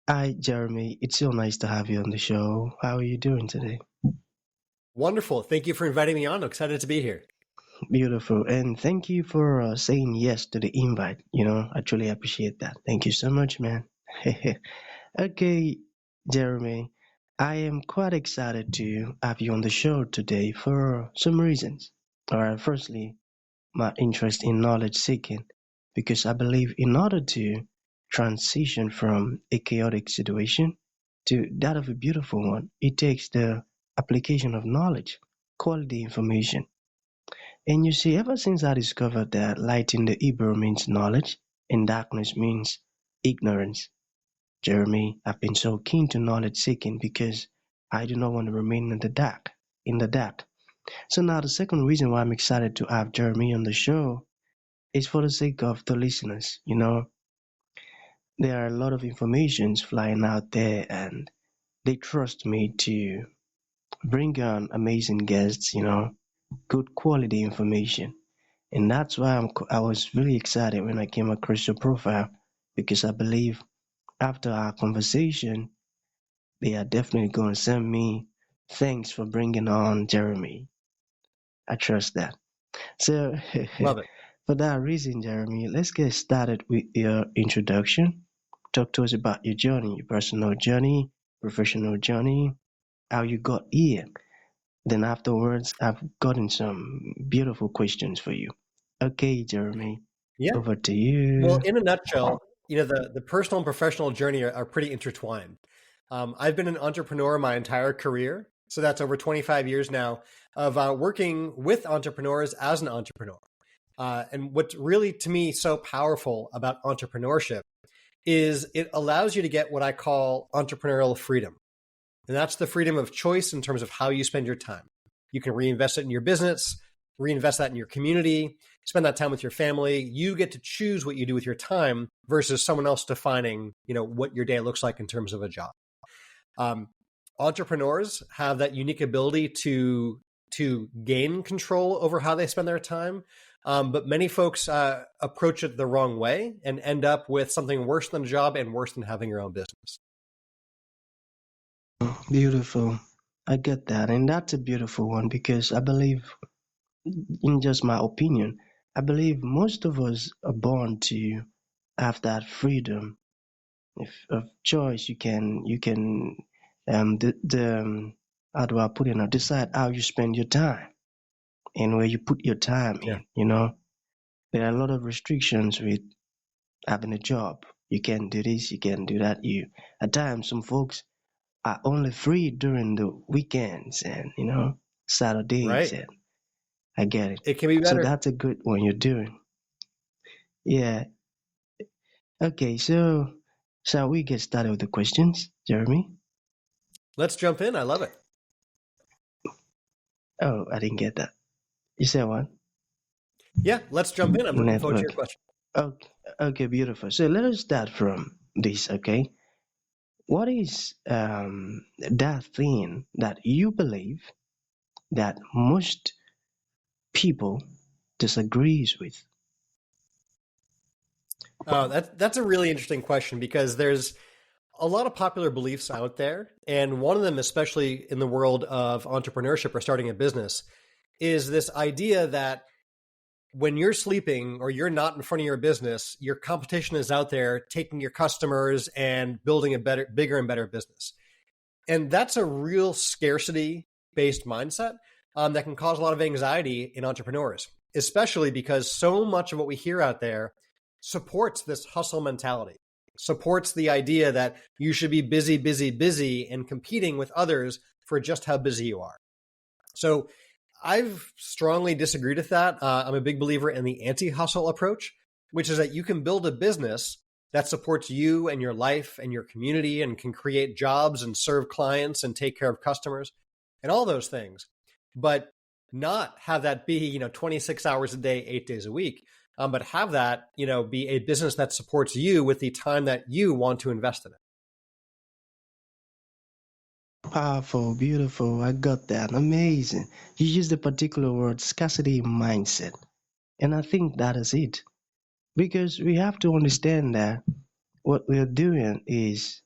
Hi, Jeremy. It's so nice to have you on the show. How are you doing today? Wonderful. Thank you for inviting me on. I'm excited to be here. Beautiful. And thank you for saying yes to the invite. I truly appreciate that. Thank you so much, man. Okay, Jeremy. I am quite excited to have you on the show today for some reasons. All right, firstly, my interest in knowledge seeking, because I believe in order to transition from a chaotic situation to that of a beautiful one, it takes the application of knowledge, quality information. And you see, ever since I discovered that light in the Hebrew means knowledge and darkness means ignorance, Jeremy, I've been so keen to knowledge seeking because I do not want to remain in the dark. In the dark. So now the second reason why I'm excited to have Jeremy on the show is for the sake of the listeners. There are a lot of informations flying out there, and they trust me to bring on amazing guests, good quality information. And that's why I was really excited when I came across your profile, because I believe after our conversation, they are definitely going to send me thanks for bringing on Jeremy. I trust that. So, Love it. for that reason, Jeremy, let's get started with your introduction. Talk to us about your journey, your personal journey, professional journey, how you got here. Then afterwards, I've gotten some beautiful questions for you. Okay, Jeremy, Yeah. over to Well, you. in a nutshell, the personal and professional journey are pretty intertwined. I've been an entrepreneur my entire career. So that's over 25 years now of working with entrepreneurs as an entrepreneur. And what's really, to me, so powerful about entrepreneurship is it allows you to get what I call entrepreneurial freedom. And that's the freedom of choice in terms of how you spend your time. You can reinvest it in your business, reinvest that in your community, spend that time with your family. You get to choose what you do with your time versus someone else defining, what your day looks like in terms of a job. Um, Entrepreneurs have that unique ability to gain control over how they spend their time. But many folks approach it the wrong way and end up with something worse than a job and worse than having your own business. Beautiful. I get that. And that's a beautiful one because I believe, in just my opinion, I believe most of us are born to have that freedom if of choice. You can how do I put it now, decide how you spend your time and where you put your time Yeah. in. There are a lot of restrictions with having a job. You can't do this, you can't do that. You At times some folks are only free during the weekends and Saturdays, Right. and I get it. It can be So better. that's a good one you're doing. Yeah. Okay, so shall we get started with the questions, Jeremy? Let's jump in. I love it. Oh, I didn't get that. You said what? Yeah, let's jump in. I'm looking forward to Network. your question. Okay, okay, beautiful. So let us start from this, okay? What is that thing that you believe that most people disagrees with? That's a really interesting question because there's a lot of popular beliefs out there, and one of them, especially in the world of entrepreneurship or starting a business, is this idea that when you're sleeping or you're not in front of your business, your competition is out there taking your customers and building a bigger and better business. And that's a real scarcity based mindset that can cause a lot of anxiety in entrepreneurs, especially because so much of what we hear out there supports this hustle mentality, supports the idea that you should be busy, busy, busy and competing with others for just how busy you are. So I've strongly disagreed with that. I'm a big believer in the anti-hustle approach, which is that you can build a business that supports you and your life and your community and can create jobs and serve clients and take care of customers and all those things, but not have that be, 26 hours a day, 8 days a week, but have that, be a business that supports you with the time that you want to invest in it. Powerful, beautiful. I got that. Amazing. You used the particular word scarcity mindset. And I think that is it. Because we have to understand that what we are doing is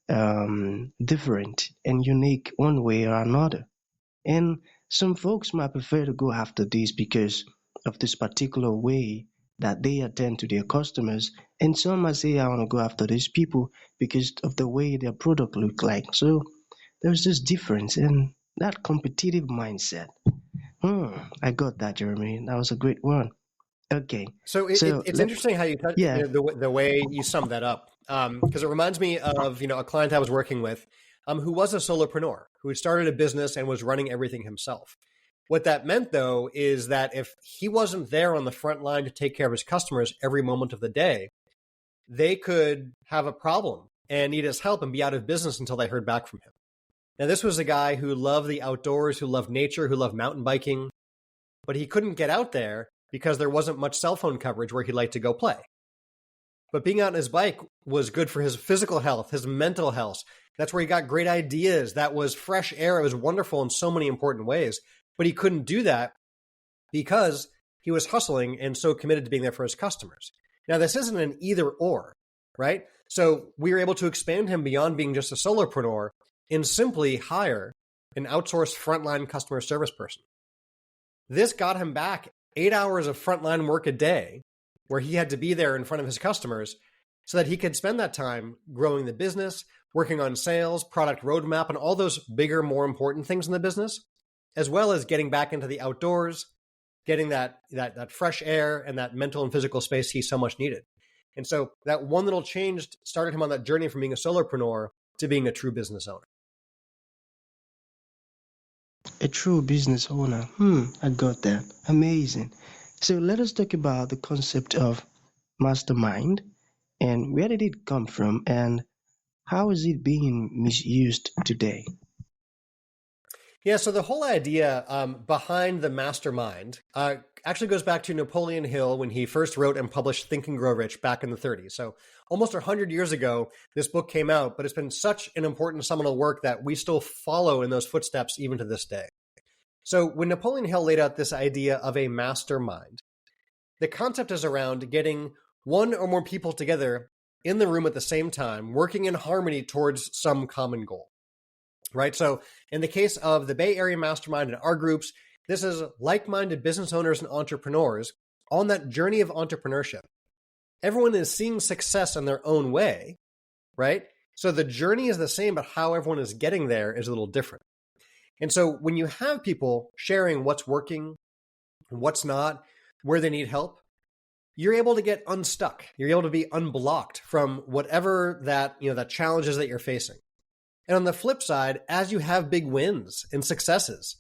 different and unique one way or another. And some folks might prefer to go after this because of this particular way that they attend to their customers. And some might say, I want to go after these people because of the way their product look like. So there's this difference in that competitive mindset. I got that, Jeremy. That was a great one. Okay. So So it's let interesting how yeah. the way you summed that up, because it reminds me of a client I was working with, who was a solopreneur who had started a business and was running everything himself. What that meant, though, is that if he wasn't there on the front line to take care of his customers every moment of the day, they could have a problem and need his help and be out of business until they heard back from him. Now, this was a guy who loved the outdoors, who loved nature, who loved mountain biking, but he couldn't get out there because there wasn't much cell phone coverage where he'd like to go play. But being out on his bike was good for his physical health, his mental health. That's where he got great ideas. That was fresh air. It was wonderful in so many important ways. But he couldn't do that because he was hustling and so committed to being there for his customers. Now, this isn't an either or, right? So we were able to expand him beyond being just a solopreneur and simply hire an outsourced frontline customer service person. This got him back 8 hours of frontline work a day where he had to be there in front of his customers so that he could spend that time growing the business, working on sales, product roadmap, and all those bigger, more important things in the business, as well as getting back into the outdoors, getting that fresh air and that mental and physical space he so much needed. And so that one little change started him on that journey from being a solopreneur to being a true business owner. A true business owner. I got that. Amazing. So let us talk about the concept of mastermind and where did it come from and how is it being misused today? Yeah, so the whole idea behind the mastermind actually goes back to Napoleon Hill when he first wrote and published Think and Grow Rich back in the 30s. So almost 100 years ago, this book came out, but it's been such an important seminal work that we still follow in those footsteps even to this day. So when Napoleon Hill laid out this idea of a mastermind, the concept is around getting one or more people together in the room at the same time, working in harmony towards some common goal. Right. So in the case of the Bay Area Mastermind and our groups, this is like-minded business owners and entrepreneurs on that journey of entrepreneurship. Everyone is seeing success in their own way, right? So the journey is the same, but how everyone is getting there is a little different. And so when you have people sharing what's working, what's not, where they need help, you're able to get unstuck. You're able to be unblocked from whatever that challenges that you're facing. And on the flip side, as you have big wins and successes,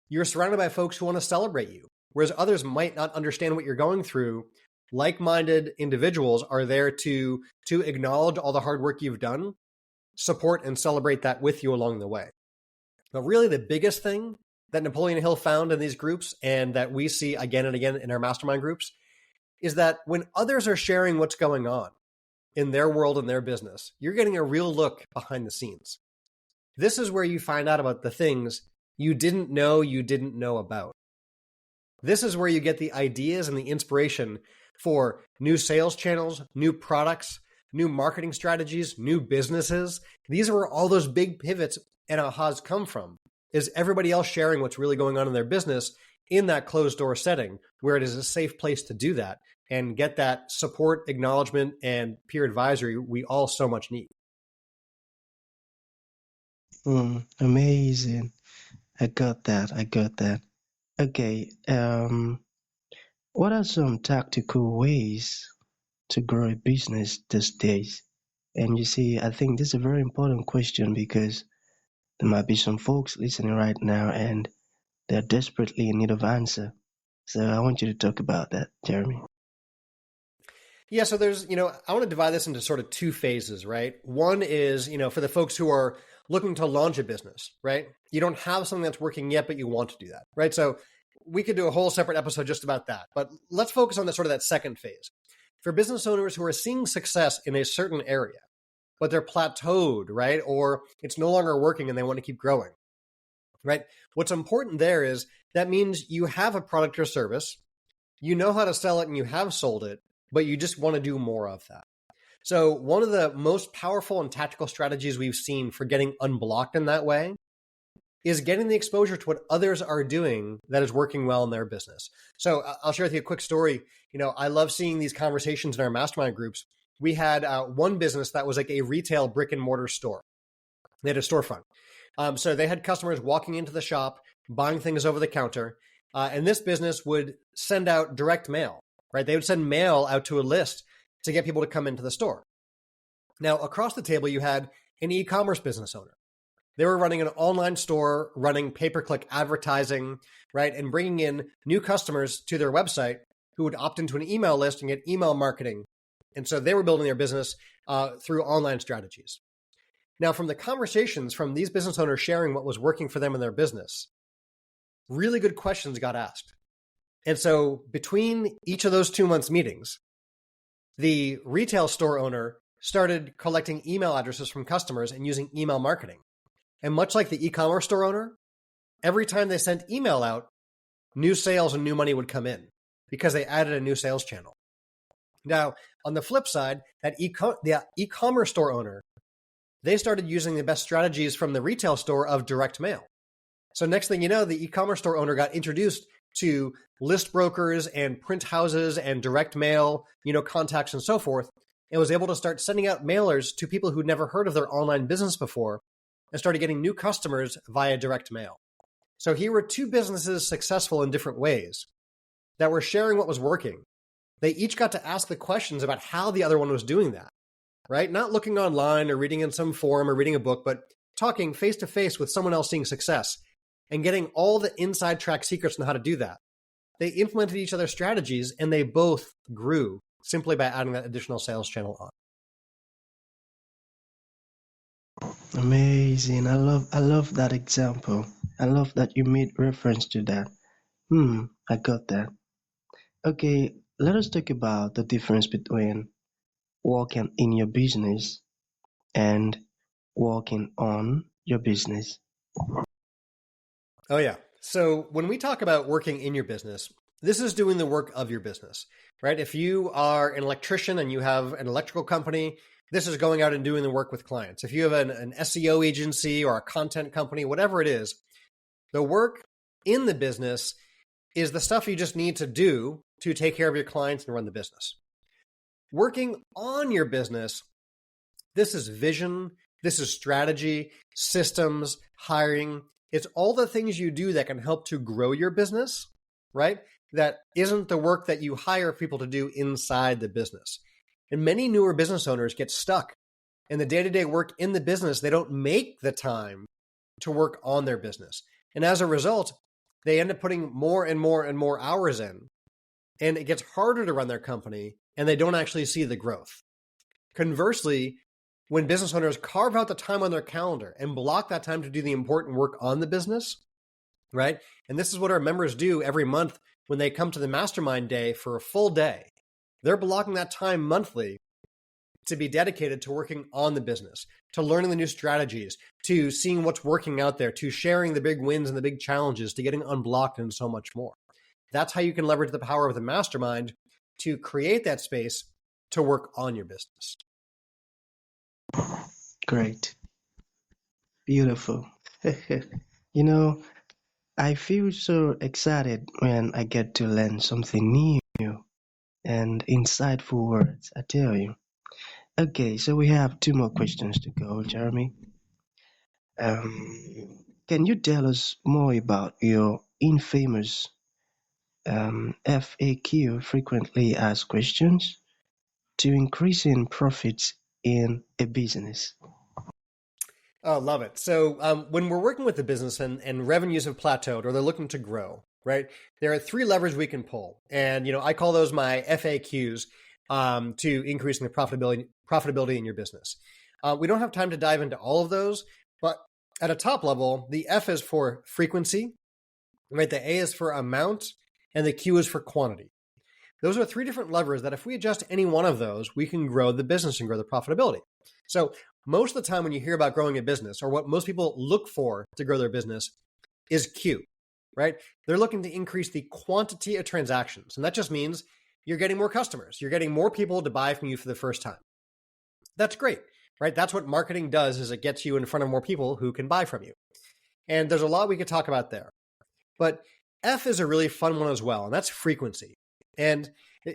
you're surrounded by folks who want to celebrate you, whereas others might not understand what you're going through. Like-minded individuals are there to acknowledge all the hard work you've done, support and celebrate that with you along the way. But really the biggest thing that Napoleon Hill found in these groups and that we see again and again in our mastermind groups is that when others are sharing what's going on in their world and their business, you're getting a real look behind the scenes. This is where you find out about the things you didn't know about. This is where you get the ideas and the inspiration for new sales channels, new products, new marketing strategies, new businesses. These are where all those big pivots and ahas come from, is everybody else sharing what's really going on in their business in that closed door setting where it is a safe place to do that and get that support, acknowledgement, and peer advisory we all so much need. Amazing. I got that. Okay. What are some tactical ways to grow a business these days? And you see, I think this is a very important question because there might be some folks listening right now and they're desperately in need of answer. So I want you to talk about that, Jeremy. Yeah, so there's, I want to divide this into sort of two phases, right? One is, for the folks who are looking to launch a business, right? You don't have something that's working yet, but you want to do that, right? So we could do a whole separate episode just about that, but let's focus on that second phase. For business owners who are seeing success in a certain area, but they're plateaued, right? Or it's no longer working and they want to keep growing, right? What's important there is that means you have a product or service, you know how to sell it and you have sold it, but you just want to do more of that. So one of the most powerful and tactical strategies we've seen for getting unblocked in that way is getting the exposure to what others are doing that is working well in their business. So I'll share with you a quick story. I love seeing these conversations in our mastermind groups. We had one business that was like a retail brick and mortar store. They had a storefront. So they had customers walking into the shop, buying things over the counter. And this business would send out direct mail, right? They would send mail out to a list to get people to come into the store. Now, across the table, you had an e-commerce business owner. They were running an online store, running pay-per-click advertising, right? And bringing in new customers to their website who would opt into an email list and get email marketing. And so they were building their business through online strategies. Now, from the conversations from these business owners sharing what was working for them in their business, really good questions got asked. And so between each of those 2 months meetings, the retail store owner started collecting email addresses from customers and using email marketing. And much like the e-commerce store owner, every time they sent email out, new sales and new money would come in because they added a new sales channel. Now, on the flip side, the e-commerce store owner, they started using the best strategies from the retail store of direct mail. So next thing you know, the e-commerce store owner got introduced to list brokers and print houses and direct mail, contacts and so forth, and was able to start sending out mailers to people who'd never heard of their online business before and started getting new customers via direct mail. So here were two businesses successful in different ways that were sharing what was working. They each got to ask the questions about how the other one was doing that, right? Not looking online or reading in some forum or reading a book, but talking face to face with someone else seeing success and getting all the inside track secrets on how to do that. They implemented each other's strategies and they both grew simply by adding that additional sales channel on. Amazing. I love that example. I love that you made reference to that. I got that. Okay, let us talk about the difference between working in your business and working on your business. Oh, yeah. So when we talk about working in your business, this is doing the work of your business, right? If you are an electrician and you have an electrical company, this is going out and doing the work with clients. If you have an SEO agency or a content company, whatever it is, the work in the business is the stuff you just need to do to take care of your clients and run the business. Working on your business, this is vision, this is strategy, systems, hiring. It's all the things you do that can help to grow your business, right? That isn't the work that you hire people to do inside the business. And many newer business owners get stuck in the day-to-day work in the business. They don't make the time to work on their business. And as a result, they end up putting more and more and more hours in. And it gets harder to run their company, and they don't actually see the growth. Conversely, when business owners carve out the time on their calendar and block that time to do the important work on the business, right? And this is what our members do every month when they come to the mastermind day for a full day. They're blocking that time monthly to be dedicated to working on the business, to learning the new strategies, to seeing what's working out there, to sharing the big wins and the big challenges, to getting unblocked and so much more. That's how you can leverage the power of the mastermind to create that space to work on your business. Great. Beautiful. I feel so excited when I get to learn something new and insightful words, I tell you. Okay, so we have two more questions to go, Jeremy. Can you tell us more about your infamous FAQ, frequently asked questions, to increasing profits in a business? Oh, love it. So when we're working with the business and revenues have plateaued or they're looking to grow, right? There are three levers we can pull. And, I call those my FAQs to increasing the profitability in your business. We don't have time to dive into all of those, but at a top level, the F is for frequency, right? The A is for amount, and the Q is for quantity. Those are three different levers that if we adjust any one of those, we can grow the business and grow the profitability. So most of the time when you hear about growing a business, or what most people look for to grow their business, is Q, right? They're looking to increase the quantity of transactions. And that just means you're getting more customers. You're getting more people to buy from you for the first time. That's great, right? That's what marketing does, is it gets you in front of more people who can buy from you. And there's a lot we could talk about there. But F is a really fun one as well, and that's frequency. And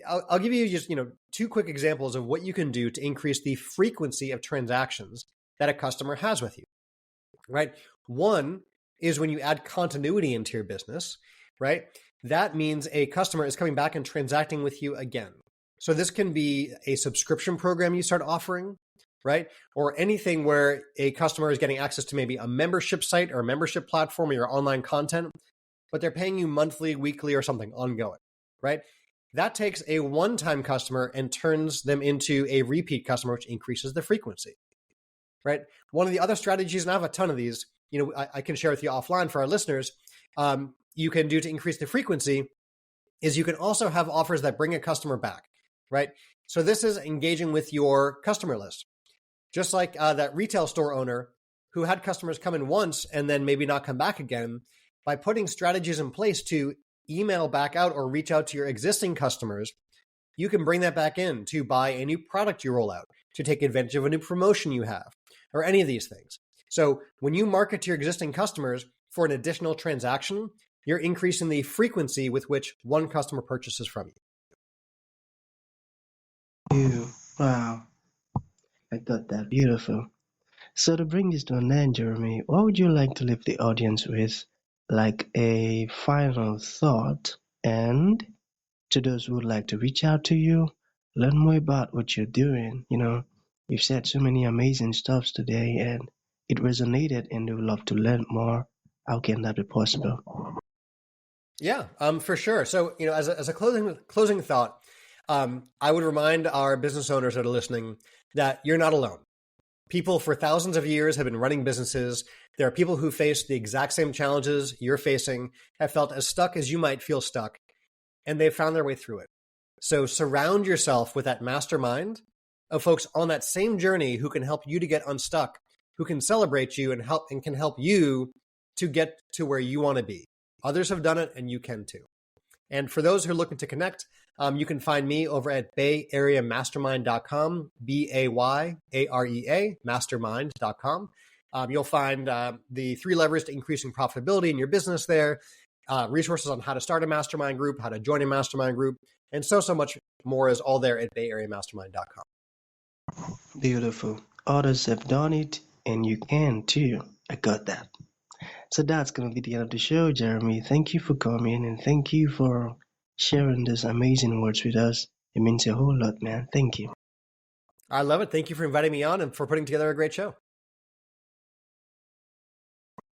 I'll give you just, two quick examples of what you can do to increase the frequency of transactions that a customer has with you, right? One is when you add continuity into your business, right? That means a customer is coming back and transacting with you again. So this can be a subscription program you start offering, right? Or anything where a customer is getting access to maybe a membership site or a membership platform or your online content, but they're paying you monthly, weekly, or something ongoing, right? That takes a one-time customer and turns them into a repeat customer, which increases the frequency, right? One of the other strategies, and I have a ton of these, I can share with you offline for our listeners, you can do to increase the frequency is you can also have offers that bring a customer back, right? So this is engaging with your customer list. Just like that retail store owner who had customers come in once and then maybe not come back again, by putting strategies in place to email back out or reach out to your existing customers, you can bring that back in to buy a new product you roll out, to take advantage of a new promotion you have, or any of these things. So when you market to your existing customers for an additional transaction, you're increasing the frequency with which one customer purchases from you. Wow, I got that. Beautiful. So to bring this to an end, Jeremy, what would you like to leave the audience with, like a final thought? And to those who would like to reach out to you, learn more about what you're doing, you've said so many amazing stuffs today, and it resonated, and they would love to learn more. How can that be possible? Yeah, for sure. So, as a closing thought, I would remind our business owners that are listening that you're not alone. People for thousands of years have been running businesses. There are people who face the exact same challenges you're facing, have felt as stuck as you might feel stuck, and they've found their way through it. So surround yourself with that mastermind of folks on that same journey who can help you to get unstuck, who can celebrate you and can help you to get to where you want to be. Others have done it, and you can too. And for those who are looking to connect, you can find me over at bayareamastermind.com, BAYAREA, mastermind.com. You'll find the 3 levers to increasing profitability in your business there, resources on how to start a mastermind group, how to join a mastermind group, and so much more is all there at bayareamastermind.com. Beautiful. Others have done it, and you can too. I got that. So that's going to be the end of the show, Jeremy. Thank you for coming, and thank you for sharing these amazing words with us. It means a whole lot, man. Thank you. I love it. Thank you for inviting me on and for putting together a great show.